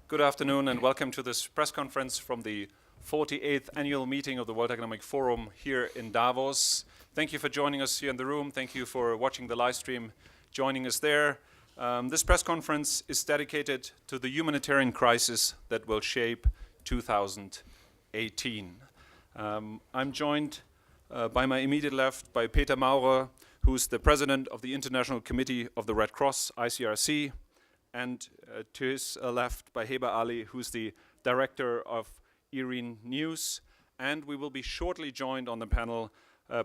Good afternoon and welcome to this press conference from the 48th annual meeting of the World Economic Forum here in Davos. Thank you for joining us here in the room. Thank you for watching the live stream, joining us there. This press conference is dedicated to the humanitarian crisis that will shape 2018. I'm joined by my immediate left by Peter Maurer, who's the president of the International Committee of the Red Cross, ICRC, and to his left by Heba Ali, who's the director of IRIN News. And we will be shortly joined on the panel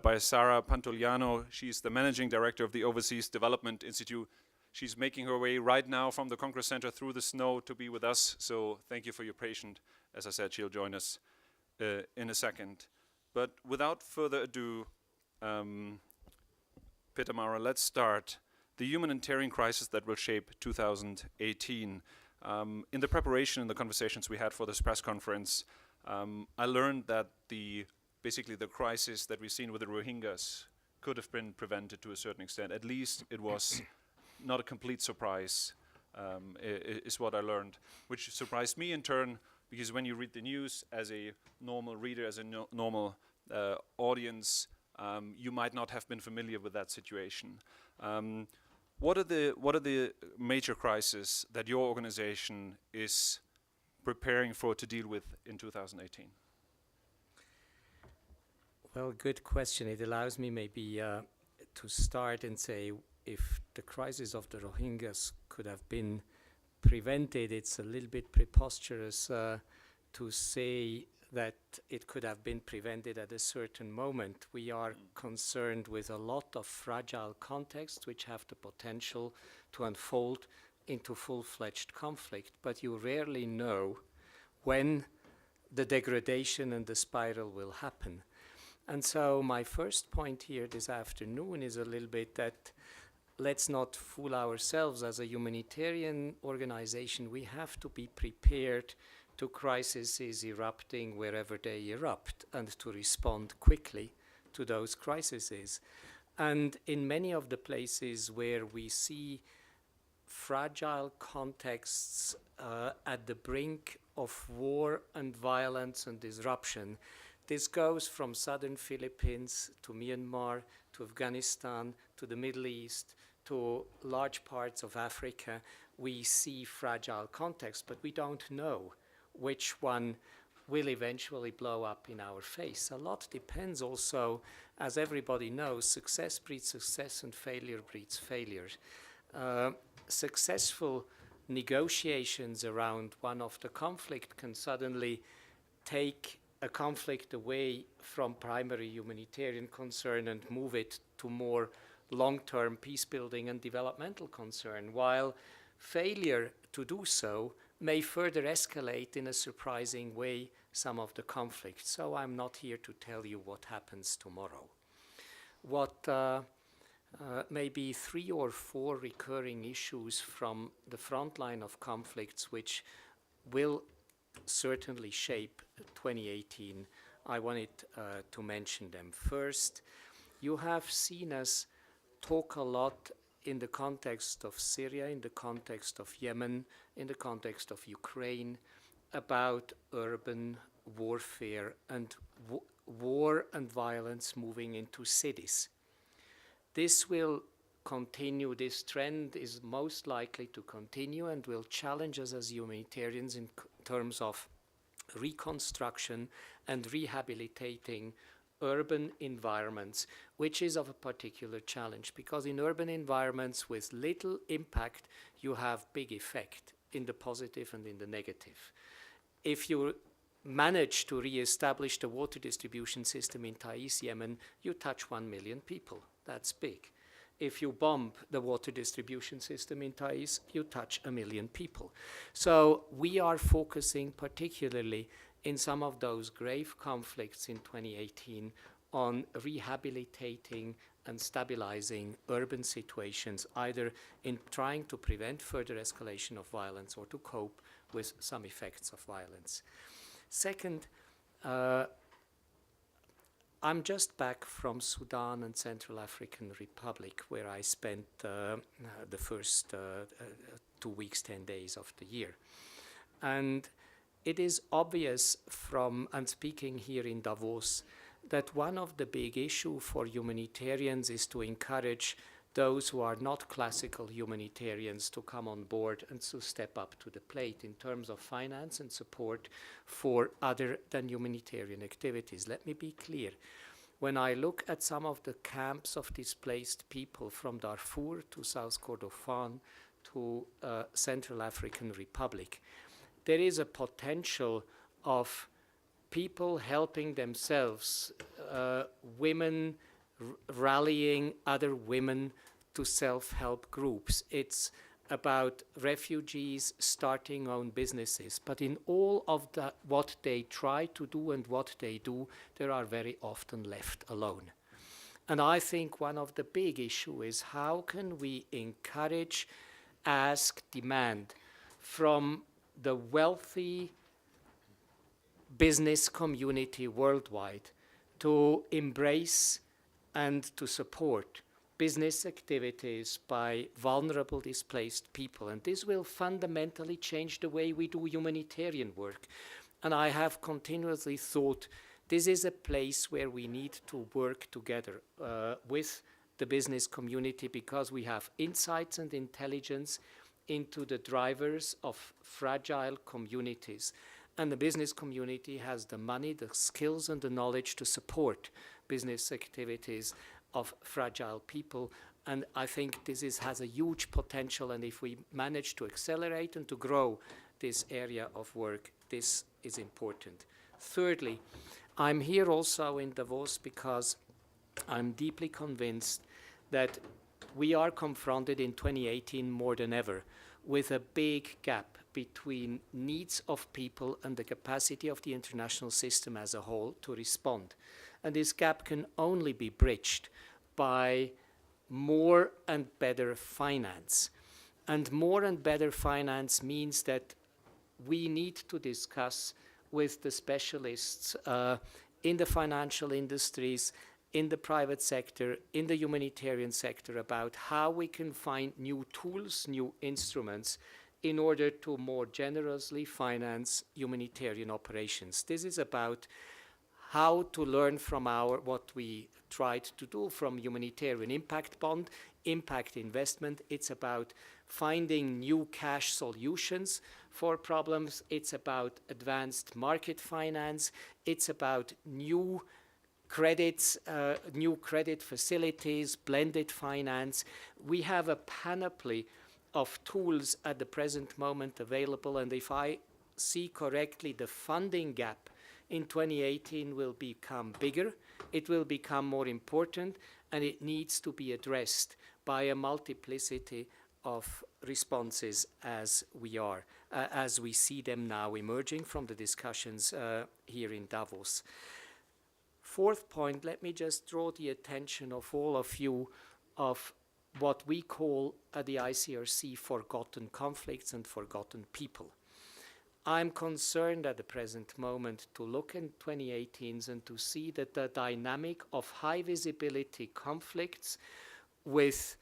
by Sara Pantuliano. She's the managing director of the Overseas Development Institute. She's making her way right now from the Congress Center through the snow to be with us. So thank you for your patience. As I said, she'll join us in a second. But without further ado, Peter Maurer, let's start. The humanitarian crisis that will shape 2018. In the preparation and the conversations we had for this press conference, I learned that basically the crisis that we've seen with the Rohingyas could have been prevented to a certain extent. At least it was not a complete surprise, is what I learned, which surprised me in turn, because when you read the news as a normal reader, as a normal audience, you might not have been familiar with that situation. What are the major crises that your organization is preparing for to deal with in 2018? Well, good question. It allows me maybe to start and say if the crisis of the Rohingyas could have been prevented, it's a little bit preposterous to say that it could have been prevented at a certain moment. We are concerned with a lot of fragile contexts which have the potential to unfold into full-fledged conflict, but you rarely know when the degradation and the spiral will happen. And so my first point here this afternoon is a little bit that let's not fool ourselves. As a humanitarian organization, we have to be prepared to crises erupting wherever they erupt and to respond quickly to those crises. And in many of the places where we see fragile contexts at the brink of war and violence and disruption, this goes from southern Philippines to Myanmar, to Afghanistan, to the Middle East, to large parts of Africa. We see fragile contexts, but we don't know which one will eventually blow up in our face. A lot depends also, as everybody knows, success breeds success and failure breeds failure. Successful negotiations around one of the conflict can suddenly take a conflict away from primary humanitarian concern and move it to more long-term peace building and developmental concern, while failure to do so may further escalate in a surprising way some of the conflict. So I'm not here to tell you what happens tomorrow. What may be 3 or 4 recurring issues from the front line of conflicts which will certainly shape 2018, I wanted to mention them. First, you have seen us talk a lot in the context of Syria, in the context of Yemen, in the context of Ukraine, about urban warfare and war and violence moving into cities. This will continue. This trend is most likely to continue and will challenge us as humanitarians in terms of reconstruction and rehabilitating urban environments, which is of a particular challenge, because in urban environments with little impact, you have big effect in the positive and in the negative. If you manage to re-establish the water distribution system in Taiz, Yemen, you touch 1 million people. That's big. If you bomb the water distribution system in Taiz, you touch 1 million people. So we are focusing particularly in some of those grave conflicts in 2018 on rehabilitating and stabilizing urban situations, either in trying to prevent further escalation of violence or to cope with some effects of violence. Second, I'm just back from Sudan and Central African Republic, where I spent the first 2 weeks, 10 days of the year. And it is obvious from, and speaking here in Davos, that one of the big issues for humanitarians is to encourage those who are not classical humanitarians to come on board and to step up to the plate in terms of finance and support for other than humanitarian activities. Let me be clear. When I look at some of the camps of displaced people from Darfur to South Kordofan to Central African Republic, there is a potential of people helping themselves, women rallying other women to self-help groups. It's about refugees starting own businesses. But in all of what they try to do and what they do, they are very often left alone. And I think one of the big issues is how can we encourage, ask, demand from the wealthy business community worldwide to embrace and to support business activities by vulnerable displaced people. And this will fundamentally change the way we do humanitarian work. And I have continuously thought this is a place where we need to work together with the business community, because we have insights and intelligence into the drivers of fragile communities. And the business community has the money, the skills, and the knowledge to support business activities of fragile people. And I think this has a huge potential. And if we manage to accelerate and to grow this area of work, this is important. Thirdly, I'm here also in Davos because I'm deeply convinced that we are confronted in 2018 more than ever with a big gap between needs of people and the capacity of the international system as a whole to respond. And this gap can only be bridged by more and better finance. And more and better finance means that we need to discuss with the specialists in the financial industries, in the private sector, in the humanitarian sector, about how we can find new tools, new instruments in order to more generously finance humanitarian operations. This is about how to learn from what we tried to do from humanitarian impact bond, impact investment. It's about finding new cash solutions for problems. It's about advanced market finance. It's about new credits, new credit facilities, blended finance. We have a panoply of tools at the present moment available, and if I see correctly, the funding gap in 2018 will become bigger, it will become more important, and it needs to be addressed by a multiplicity of responses as we see them now emerging from the discussions here in Davos. Fourth point, let me just draw the attention of all of you of what we call at the ICRC forgotten conflicts and forgotten people. I'm concerned at the present moment to look in 2018 and to see that the dynamic of high visibility conflicts with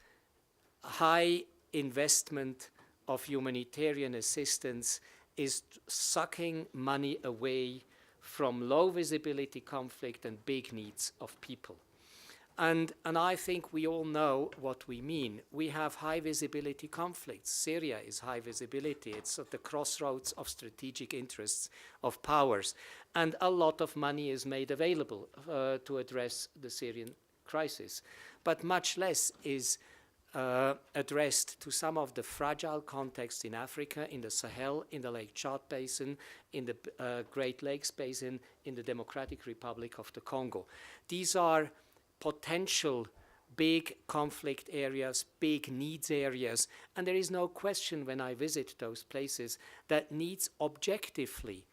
high investment of humanitarian assistance is sucking money away from low visibility conflict and big needs of people. And I think we all know what we mean. We have high visibility conflicts. Syria is high visibility. It's at the crossroads of strategic interests of powers. And a lot of money is made available to address the Syrian crisis. But much less is addressed to some of the fragile contexts in Africa, in the Sahel, in the Lake Chad Basin, in the Great Lakes Basin, in the Democratic Republic of the Congo. These are potential big conflict areas, big needs areas, and there is no question when I visit those places that needs objectively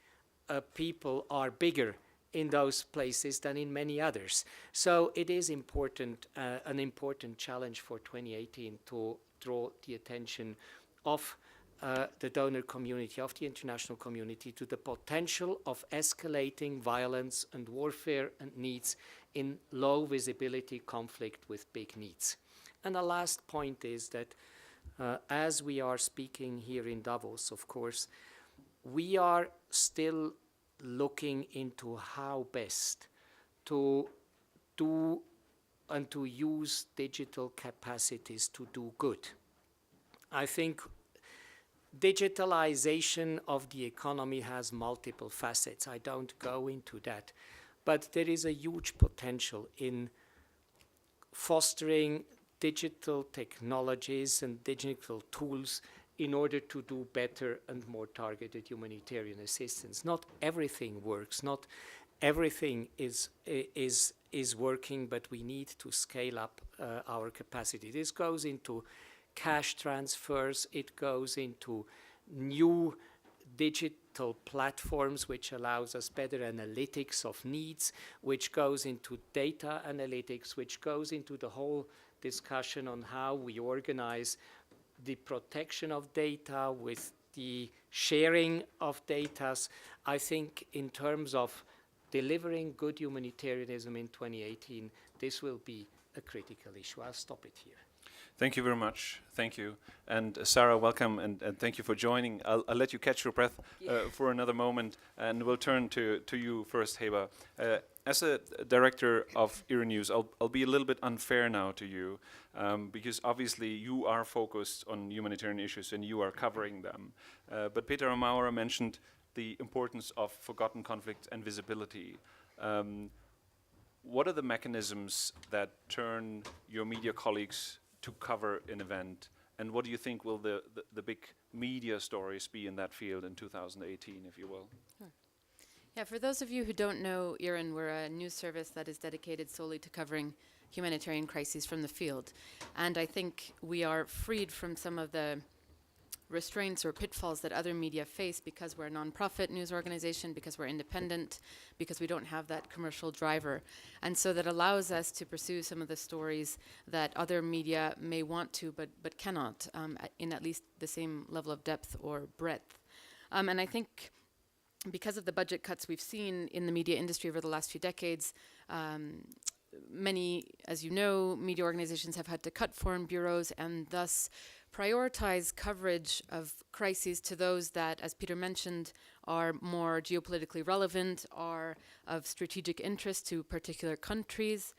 people are bigger in those places than in many others. So it is important, an important challenge for 2018 to draw the attention of the donor community, of the international community, to the potential of escalating violence and warfare and needs in low visibility conflict with big needs. And the last point is that as we are speaking here in Davos, of course, we are still looking into how best to do and to use digital capacities to do good. I think digitalization of the economy has multiple facets. I don't go into that. But there is a huge potential in fostering digital technologies and digital tools in order to do better and more targeted humanitarian assistance. Not everything works, not everything is working, but we need to scale up our capacity. This goes into cash transfers, it goes into new digital platforms which allows us better analytics of needs, which goes into data analytics, which goes into the whole discussion on how we organize the protection of data with the sharing of data. I think in terms of delivering good humanitarianism in 2018, this will be a critical issue. I'll stop it here. Thank you very much. Thank you. And Sarah, welcome, and thank you for joining. I'll let you catch your breath for another moment, and we'll turn to you first, Heba. As a director of ERA News, I'll be a little bit unfair now to you, because obviously you are focused on humanitarian issues and you are covering them. But Peter Maurer mentioned the importance of forgotten conflicts and visibility. What are the mechanisms that turn your media colleagues to cover an event, and what do you think will the big media stories be in that field in 2018, if you will? Yeah, for those of you who don't know, IRIN, we're a news service that is dedicated solely to covering humanitarian crises from the field. And I think we are freed from some of the restraints or pitfalls that other media face because we're a nonprofit news organization, because we're independent, because we don't have that commercial driver. And so that allows us to pursue some of the stories that other media may want to but cannot in at least the same level of depth or breadth. And I think because of the budget cuts we've seen in the media industry over the last few decades, many, as you know, media organizations have had to cut foreign bureaus and thus prioritize coverage of crises to those that, as Peter mentioned, are more geopolitically relevant, are of strategic interest to particular countries,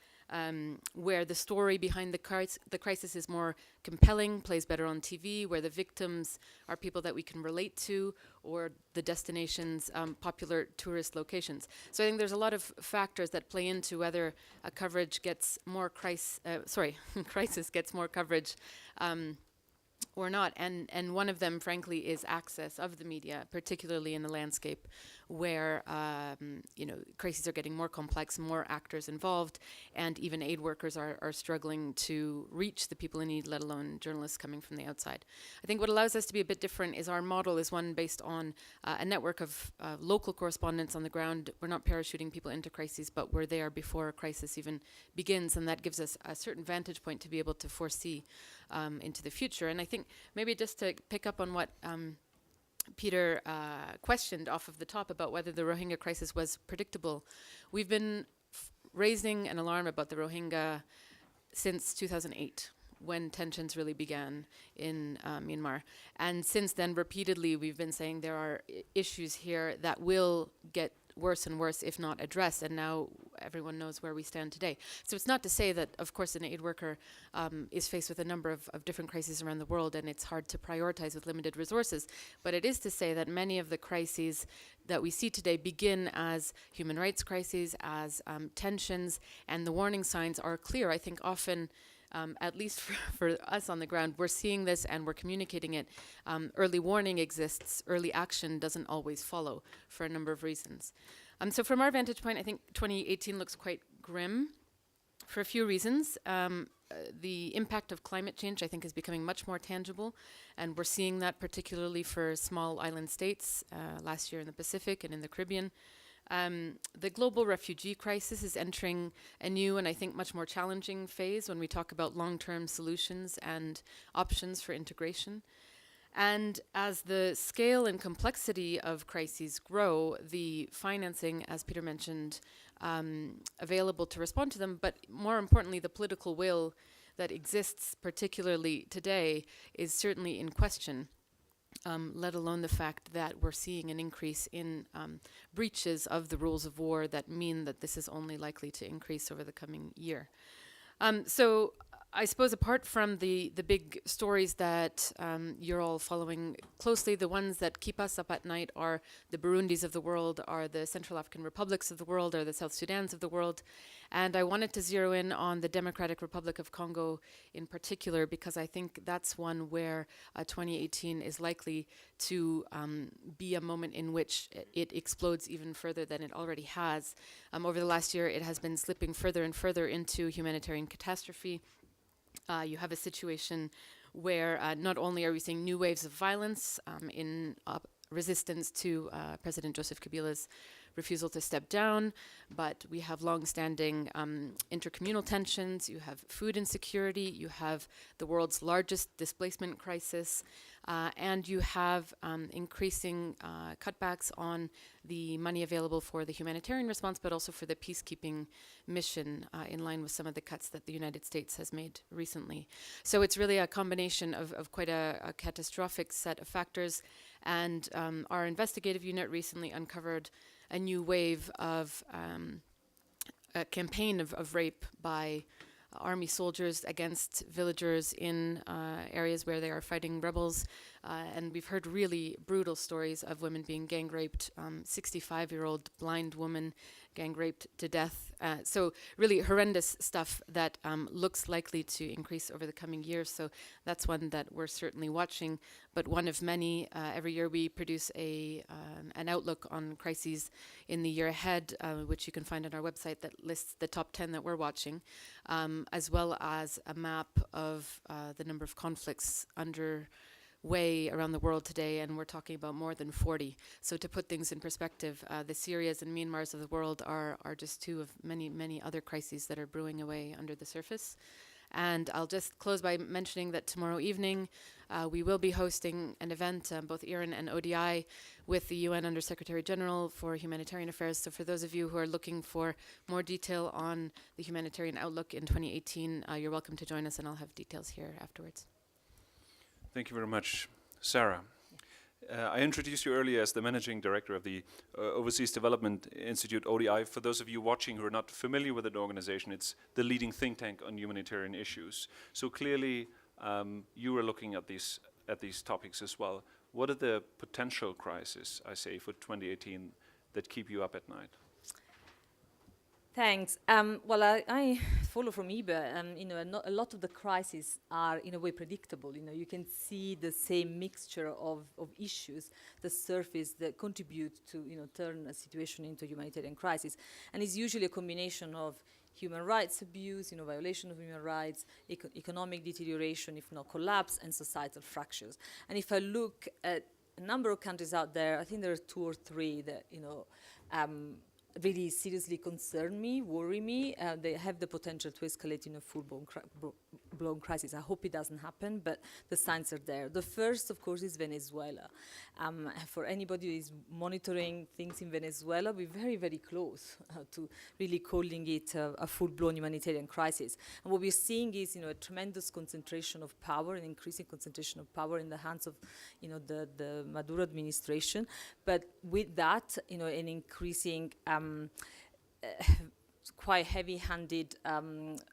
where the story behind the crisis is more compelling, plays better on TV, where the victims are people that we can relate to, or the destinations, popular tourist locations. So I think there's a lot of factors that play into whether a coverage gets more crisis gets more coverage or not. And one of them, frankly, is access of the media, particularly in a landscape where crises are getting more complex, more actors involved, and even aid workers are struggling to reach the people in need, let alone journalists coming from the outside. I think what allows us to be a bit different is our model is one based on a network of local correspondents on the ground. We're not parachuting people into crises, but we're there before a crisis even begins, and that gives us a certain vantage point to be able to foresee into the future. And I think maybe just to pick up on what Peter questioned off of the top about whether the Rohingya crisis was predictable. We've been raising an alarm about the Rohingya since 2008, when tensions really began in Myanmar. And since then, repeatedly, we've been saying there are issues here that will get worse and worse if not addressed, and now everyone knows where we stand today. So it's not to say that, of course, an aid worker is faced with a number of different crises around the world, and it's hard to prioritize with limited resources, but it is to say that many of the crises that we see today begin as human rights crises, as tensions, and the warning signs are clear. I think often at least for us on the ground, we're seeing this and we're communicating it. Early warning exists, early action doesn't always follow for a number of reasons. So from our vantage point, I think 2018 looks quite grim for a few reasons. The impact of climate change, I think, is becoming much more tangible, and we're seeing that particularly for small island states last year in the Pacific and in the Caribbean. The global refugee crisis is entering a new and I think much more challenging phase when we talk about long-term solutions and options for integration. And as the scale and complexity of crises grow, the financing, as Peter mentioned, available to respond to them, but more importantly, the political will that exists, particularly today, is certainly in question. let alone the fact that we're seeing an increase in breaches of the rules of war that mean that this is only likely to increase over the coming year. So I suppose apart from the big stories that you're all following closely, the ones that keep us up at night are the Burundis of the world, are the Central African Republics of the world, are the South Sudans of the world. And I wanted to zero in on the Democratic Republic of Congo in particular, because I think that's one where 2018 is likely to be a moment in which it explodes even further than it already has. Over the last year, it has been slipping further and further into humanitarian catastrophe. You have a situation where not only are we seeing new waves of violence in resistance to President Joseph Kabila's refusal to step down, but we have long-standing intercommunal tensions, you have food insecurity, you have the world's largest displacement crisis, and you have increasing cutbacks on the money available for the humanitarian response, but also for the peacekeeping mission, in line with some of the cuts that the United States has made recently. So it's really a combination of quite a catastrophic set of factors, and our investigative unit recently uncovered a new wave of a campaign of rape by army soldiers against villagers in areas where they are fighting rebels. And we've heard really brutal stories of women being gang raped, 65-year-old blind woman gang raped to death. So really horrendous stuff that looks likely to increase over the coming years. So that's one that we're certainly watching, but one of many. Every year we produce an outlook on crises in the year ahead, which you can find on our website, that lists the top 10 that we're watching, as well as a map of the number of conflicts underway around the world today, and we're talking about more than 40. So to put things in perspective, the Syrias and Myanmars of the world are just two of many, many other crises that are brewing away under the surface. And I'll just close by mentioning that tomorrow evening we will be hosting an event, both IRIN and ODI, with the UN Under-Secretary General for Humanitarian Affairs. So for those of you who are looking for more detail on the humanitarian outlook in 2018, you're welcome to join us, and I'll have details here afterwards. Thank you very much, Sarah. I introduced you earlier as the Managing Director of the Overseas Development Institute, ODI. For those of you watching who are not familiar with the organization, it's the leading think tank on humanitarian issues. So clearly, you are looking at these topics as well. What are the potential crises, I say, for 2018 that keep you up at night? Thanks. Well, I follow from IBE. A lot of the crises are in a way predictable. You can see the same mixture of issues that surface that contribute to turn a situation into a humanitarian crisis, and it's usually a combination of human rights abuse, violation of human rights, economic deterioration, if not collapse, and societal fractures. And if I look at a number of countries out there, I think there are 2 or 3 that really seriously concern me, worry me. They have the potential to escalate in a full-blown crisis. I hope it doesn't happen, but the signs are there. The first, of course, is Venezuela. For anybody who is monitoring things in Venezuela, we're very, very close to really calling it a full-blown humanitarian crisis. And what we're seeing is, a tremendous concentration of power, an increasing concentration of power in the hands of, the Maduro administration. But with that, an increasing quite heavy-handed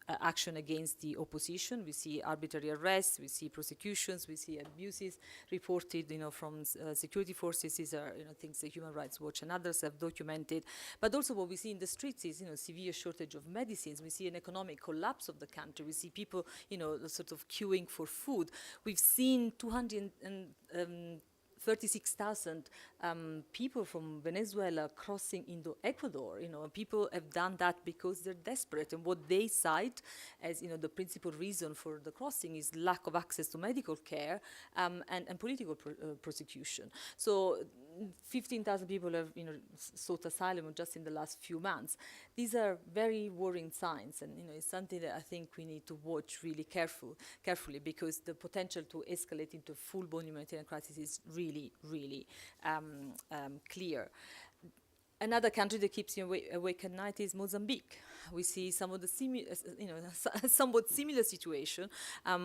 action against the opposition. We see arbitrary arrests, we see prosecutions, we see abuses reported, from security forces. These are, things that Human Rights Watch and others have documented. But also what we see in the streets is, severe shortage of medicines. We see an economic collapse of the country. We see people, sort of queuing for food. We've seen 36,000 people from Venezuela crossing into Ecuador. People have done that because they're desperate, and what they cite as the principal reason for the crossing is lack of access to medical care and political prosecution. So 15,000 people have sought asylum just in the last few months. These are very worrying signs, and it's something that I think we need to watch really carefully, because the potential to escalate into full-blown humanitarian crisis is really, really clear. Another country that keeps you awake at night is Mozambique. We see some of the somewhat similar situation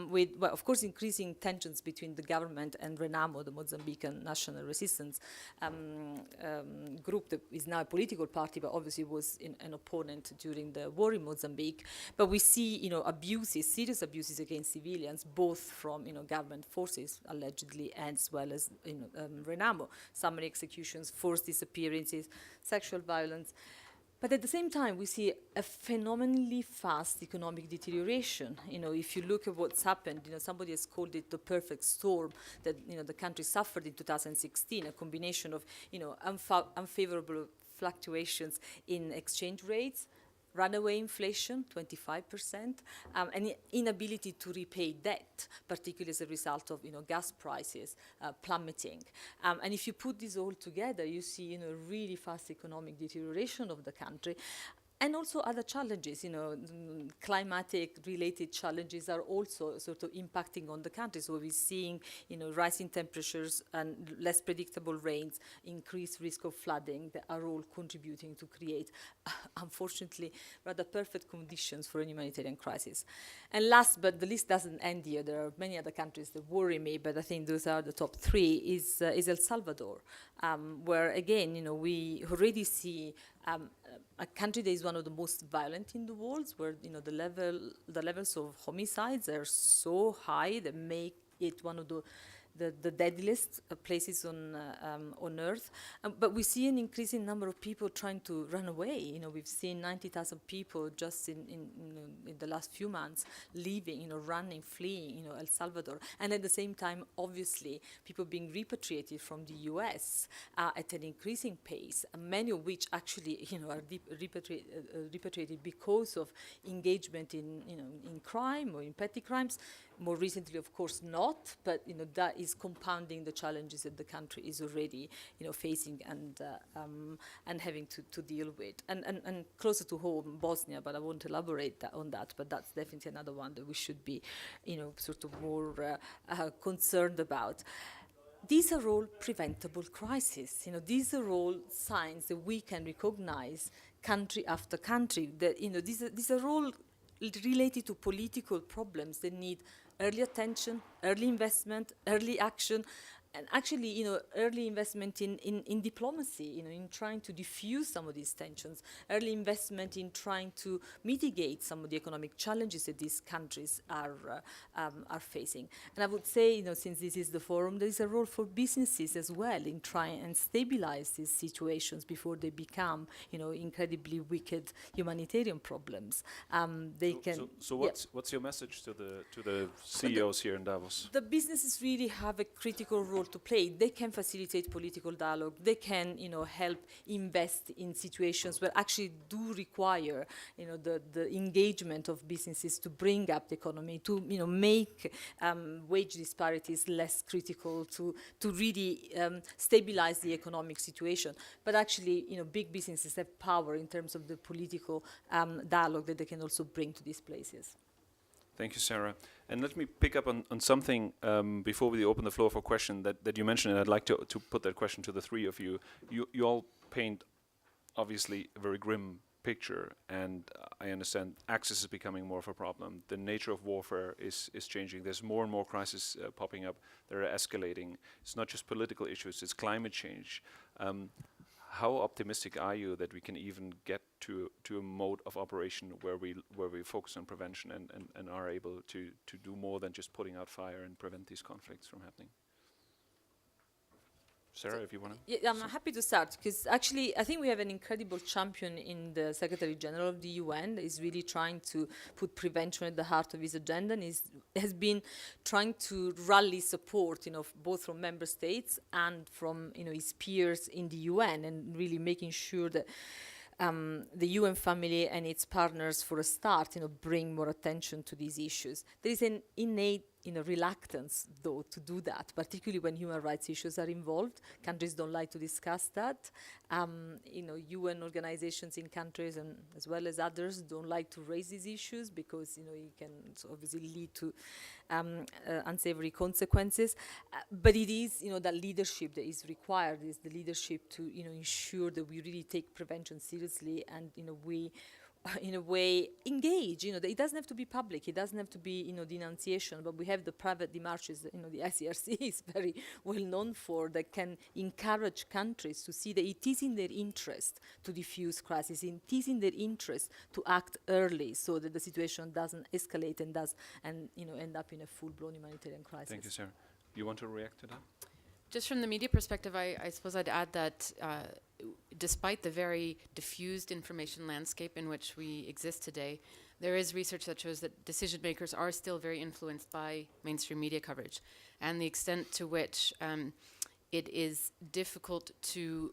with, well, of course, increasing tensions between the government and Renamo, the Mozambican national resistance group that is now a political party, but obviously was an opponent during the war in Mozambique. But we see, abuses, serious abuses against civilians, both from, government forces, allegedly, as well as, Renamo. Summary executions, forced disappearances, sexual violence. But at the same time, we see a phenomenally fast economic deterioration. If you look at what's happened, somebody has called it the perfect storm that, the country suffered in 2016, a combination of, unfavorable fluctuations in exchange rates, runaway inflation, 25%, and inability to repay debt, particularly as a result of gas prices plummeting. And if you put this all together, you see really fast economic deterioration of the country. And also other challenges, climatic-related challenges are also sort of impacting on the country. So we're seeing, rising temperatures and less predictable rains, increased risk of flooding that are all contributing to create, unfortunately, rather perfect conditions for a humanitarian crisis. And last, but the list doesn't end here. There are many other countries that worry me, but I think those are the top three, is El Salvador, where, again, we already see a country that is one of the most violent in the world, where the levels of homicides are so high that make it one of the deadliest places on earth. But we see an increasing number of people trying to run away. We've seen 90,000 people just in the last few months leaving, running, fleeing, El Salvador. And at the same time, obviously, people being repatriated from the US at an increasing pace, many of which actually, are repatriated because of engagement in crime or in petty crimes. More recently, of course, not, but that is compounding the challenges that the country is already, facing and having to deal with. And closer to home, Bosnia, but I won't elaborate on that. But that's definitely another one that we should be, sort of more concerned about. These are all preventable crises. These are all signs that we can recognize country after country. That these are all related to political problems that need early attention, early investment, early action, and actually, early investment in diplomacy, in trying to diffuse some of these tensions, early investment in trying to mitigate some of the economic challenges that these countries are facing. And I would say, since this is the forum, there is a role for businesses as well in trying and stabilize these situations before they become, incredibly wicked humanitarian problems. So what's your message to the CEOs here in Davos? The businesses really have a critical role to play. They can facilitate political dialogue. They can, help invest in situations where actually do require, the engagement of businesses to bring up the economy, to, make wage disparities less critical, to really stabilize the economic situation. But actually, big businesses have power in terms of the political dialogue that they can also bring to these places. Thank you, Sarah. And let me pick up on something before we open the floor for question that you mentioned, and I'd like to put that question to the three of you. You all paint, obviously, a very grim picture, and I understand access is becoming more of a problem. The nature of warfare is changing. There's more and more crises popping up. They're escalating. It's not just political issues, it's climate change. How optimistic are you that we can even get to a mode of operation where we focus on prevention and are able to do more than just putting out fire and prevent these conflicts from happening? Sarah, if you want to. Yeah, I'm happy to start, because actually I think we have an incredible champion in the Secretary General of the UN that is really trying to put prevention at the heart of his agenda, and has been trying to rally support, both from member states and from, his peers in the UN, and really making sure that the UN family and its partners, for a start, bring more attention to these issues. There is an innate reluctance, though, to do that, particularly when human rights issues are involved. Countries don't like to discuss that. UN organizations in countries, and as well as others, don't like to raise these issues because, it can obviously lead to unsavory consequences. But it is, that leadership that is required, is the leadership to, ensure that we really take prevention seriously, and, we in a way engage, that it doesn't have to be public, it doesn't have to be, denunciation, but we have the private demarches, the ICRC is very well known for, that can encourage countries to see that it is in their interest to diffuse crisis, it is in their interest to act early so that the situation doesn't escalate and end up in a full-blown humanitarian crisis. Thank you, Sarah. You want to react to that? Just from the media perspective, I suppose I'd add that despite the very diffused information landscape in which we exist today, there is research that shows that decision makers are still very influenced by mainstream media coverage, and the extent to which it is difficult to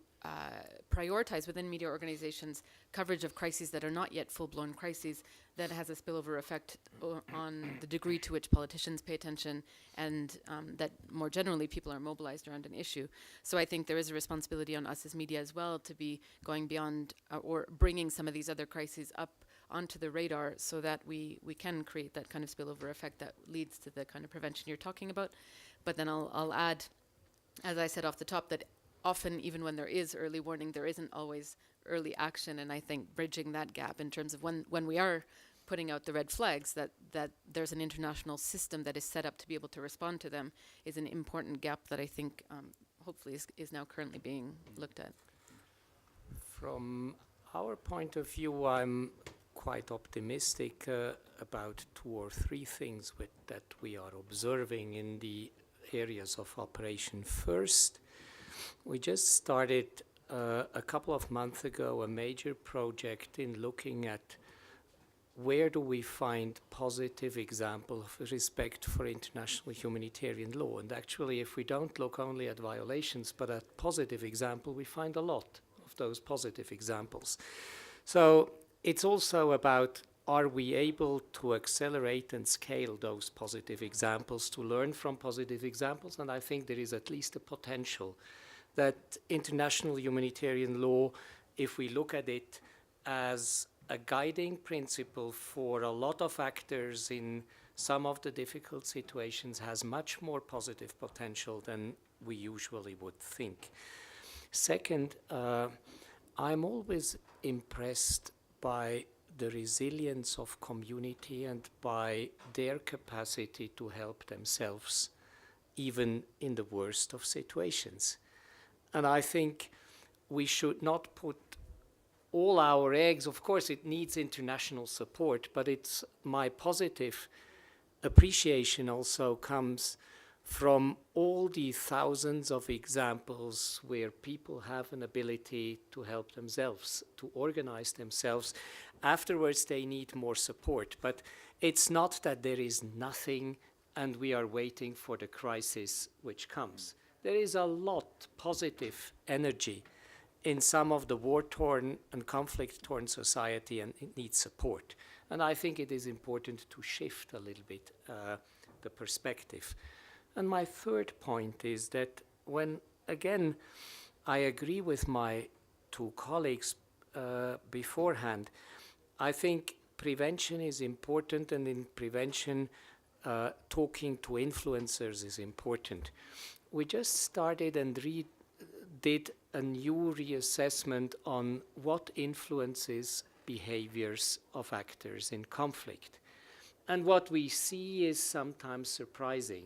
prioritize within media organizations coverage of crises that are not yet full-blown crises, that has a spillover effect on the degree to which politicians pay attention, and that more generally people are mobilized around an issue. So I think there is a responsibility on us as media as well to be going beyond or bringing some of these other crises up onto the radar so that we can create that kind of spillover effect that leads to the kind of prevention you're talking about. But then I'll add, as I said off the top, that often even when there is early warning, there isn't always early action, and I think bridging that gap in terms of when we are putting out the red flags, that there's an international system that is set up to be able to respond to them, is an important gap that I think hopefully is now currently being looked at. From our point of view, I'm quite optimistic about 2 or 3 things that we are observing in the areas of operation. First, we just started a couple of months ago a major project in looking at where do we find positive example of respect for international humanitarian law. And actually, if we don't look only at violations, but at positive example, we find a lot of those positive examples. So it's also about, are we able to accelerate and scale those positive examples, to learn from positive examples? And I think there is at least a potential that international humanitarian law, if we look at it as a guiding principle for a lot of actors in some of the difficult situations, has much more positive potential than we usually would think. Second, I'm always impressed by the resilience of community and by their capacity to help themselves, even in the worst of situations. And I think we should not put all our eggs, of course it needs international support, but it's my positive appreciation also comes from all the thousands of examples where people have an ability to help themselves, to organize themselves. Afterwards, they need more support. But it's not that there is nothing and we are waiting for the crisis which comes. There is a lot positive energy in some of the war-torn and conflict-torn society, and it needs support. And I think it is important to shift a little bit the perspective. And my third point is that when, again, I agree with my 2 colleagues beforehand, I think prevention is important, and in prevention, talking to influencers is important. We just started and did a new reassessment on what influences behaviors of actors in conflict. And what we see is sometimes surprising.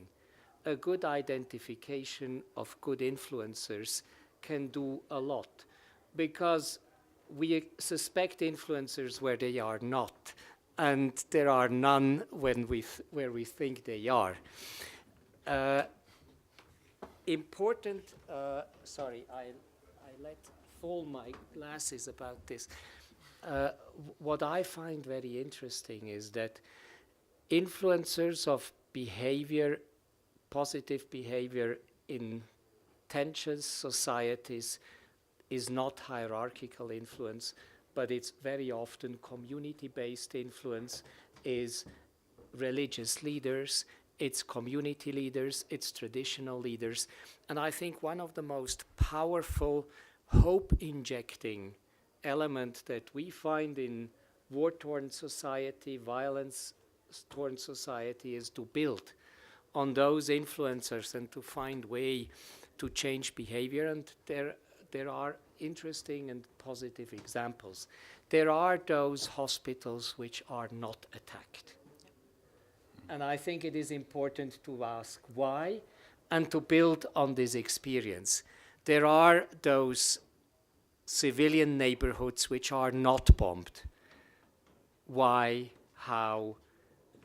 A good identification of good influencers can do a lot, because we suspect influencers where they are not, and there are none where we think they are. Important, sorry, I let fall my glasses about this. What I find very interesting is that influencers of behavior, positive behavior in tensions societies, is not hierarchical influence, but it's very often community-based influence, is religious leaders, its community leaders, its traditional leaders. And I think one of the most powerful hope-injecting element that we find in war-torn society, violence-torn society, is to build on those influencers and to find way to change behavior. And there are interesting and positive examples. There are those hospitals which are not attacked. And I think it is important to ask why and to build on this experience. There are those civilian neighborhoods which are not bombed. Why, how,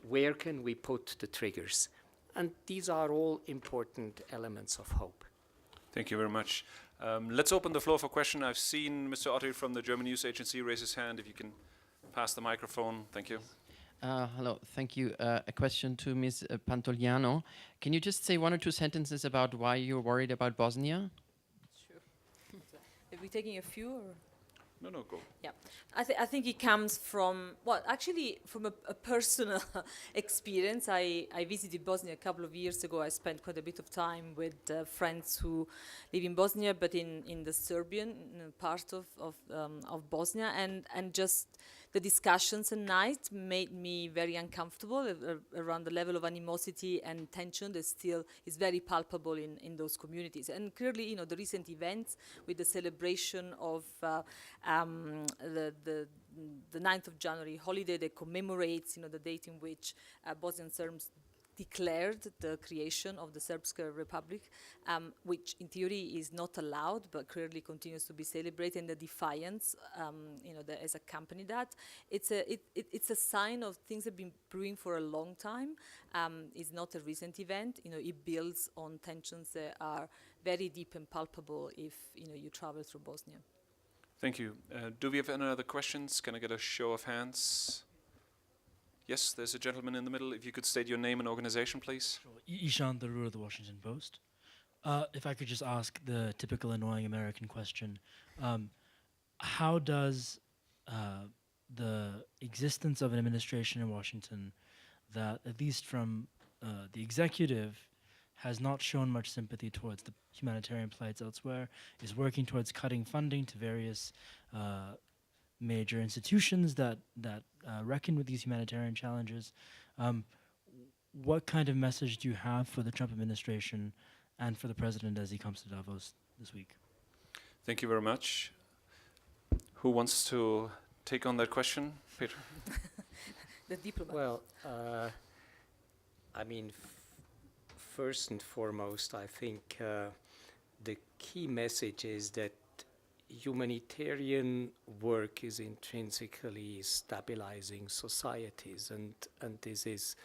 where can we put the triggers? And these are all important elements of hope. Thank you very much. Let's open the floor for question. I've seen Mr. Otti from the German News Agency raise his hand. If you can pass the microphone. Thank you. Hello, thank you. A question to Ms. Pantoliano. Can you just say one or two sentences about why you're worried about Bosnia? Sure. Are we taking a few? Or? No, go. Yeah, I think it comes from, well, actually from a personal experience. I visited Bosnia a couple of years ago. I spent quite a bit of time with friends who live in Bosnia, but in the Serbian part of Bosnia, and just the discussions at night made me very uncomfortable around the level of animosity and tension that still is very palpable in those communities. And clearly, the recent events with the celebration of the 9th of January holiday that commemorates, the date in which Bosnian Serbs declared the creation of the Srpska Republic, which in theory is not allowed, but clearly continues to be celebrated, and the defiance, that has accompanied that. It's a sign of things that have been brewing for a long time. It's not a recent event. It builds on tensions that are very deep and palpable if you travel through Bosnia. Thank you. Do we have any other questions? Can I get a show of hands? Yes, there's a gentleman in the middle. If you could state your name and organization, please. Sure. Ishan Tharoor of the Washington Post. If I could just ask the typical annoying American question, how does the existence of an administration in Washington that, at least from the executive, has not shown much sympathy towards the humanitarian plights elsewhere, is working towards cutting funding to various major institutions that reckon with these humanitarian challenges. What kind of message do you have for the Trump administration and for the president as he comes to Davos this week? Thank you very much. Who wants to take on that question? Peter? The diplomat. Well, first and foremost, I think the key message is that humanitarian work is intrinsically stabilizing societies, and this is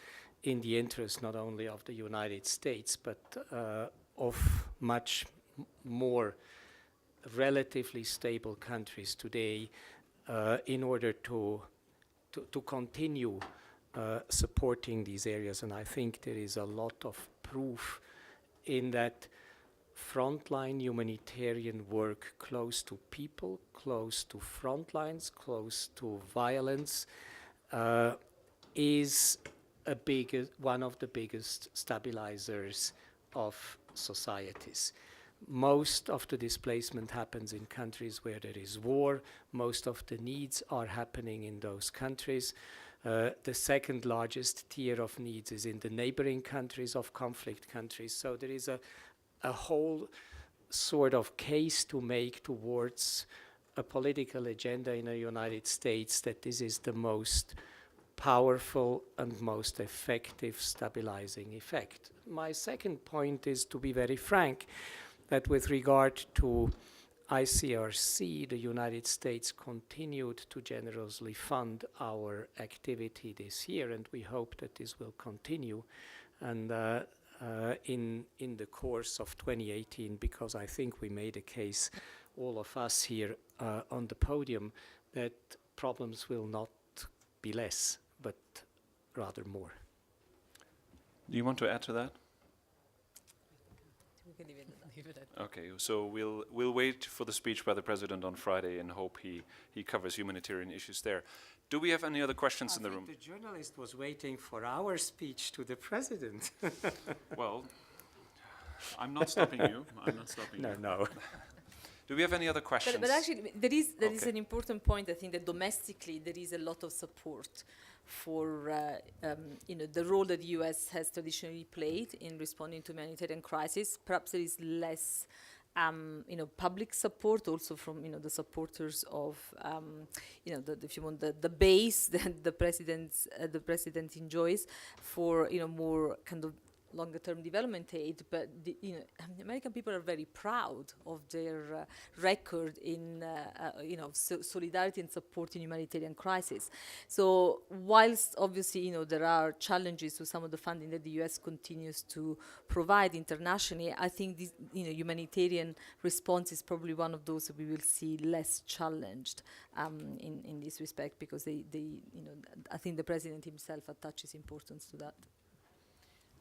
in the interest not only of the United States, but of much more relatively stable countries today, in order to continue supporting these areas. And I think there is a lot of proof in that frontline humanitarian work close to people, close to front lines, close to violence, is one of the biggest stabilizers of societies. Most of the displacement happens in countries where there is war. Most of the needs are happening in those countries. The second largest tier of needs is in the neighboring countries of conflict countries. So there is a whole sort of case to make towards a political agenda in the United States that this is the most powerful and most effective stabilizing effect. My second point is to be very frank, that with regard to ICRC, the United States continued to generously fund our activity this year, and we hope that this will continue. And in the course of 2018, because I think we made a case, all of us here on the podium, that problems will not be less, but rather more. Do you want to add to that? We can leave it at that. Okay, so we'll wait for the speech by the president on Friday and hope he covers humanitarian issues there. Do we have any other questions in the room? The journalist was waiting for our speech to the president. Well, I'm not stopping you. I'm not stopping you. No. Do we have any other questions? But actually, there is Okay. an important point. I think that domestically there is a lot of support for the role that the U.S. has traditionally played in responding to humanitarian crisis. Perhaps there is less public support also from the supporters of if you want the base that the president enjoys for more kind of longer term development aid, but the American people are very proud of their record in solidarity and support in humanitarian crisis. So whilst obviously there are challenges to some of the funding that the US continues to provide internationally, I think this humanitarian response is probably one of those that we will see less challenged in this respect, because I think the president himself attaches importance to that.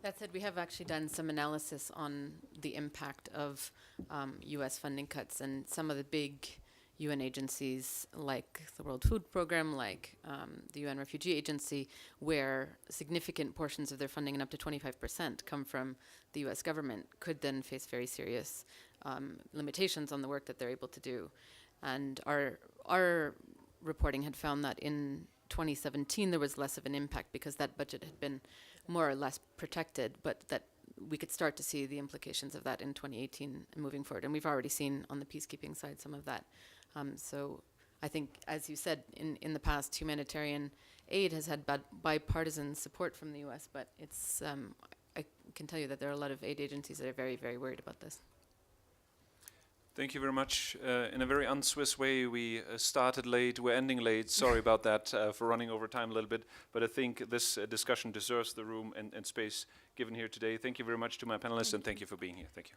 That said, we have actually done some analysis on the impact of U.S. funding cuts, and some of the big UN agencies like the World Food Program, like the UN Refugee Agency, where significant portions of their funding, and up to 25%, come from the U.S. government, could then face very serious limitations on the work that they're able to do. And our reporting had found that in 2017 there was less of an impact because that budget had been more or less protected, but that we could start to see the implications of that in 2018 and moving forward. And we've already seen on the peacekeeping side some of that. So I think, as you said, in the past, humanitarian aid has had bipartisan support from the US, but it's I can tell you that there are a lot of aid agencies that are very, very worried about this. Thank you very much. In a very un-Swiss way, we started late, we're ending late. Sorry about that for running over time a little bit, but I think this discussion deserves the room and space given here today. Thank you very much to my panelists, and thank you for being here. Thank you.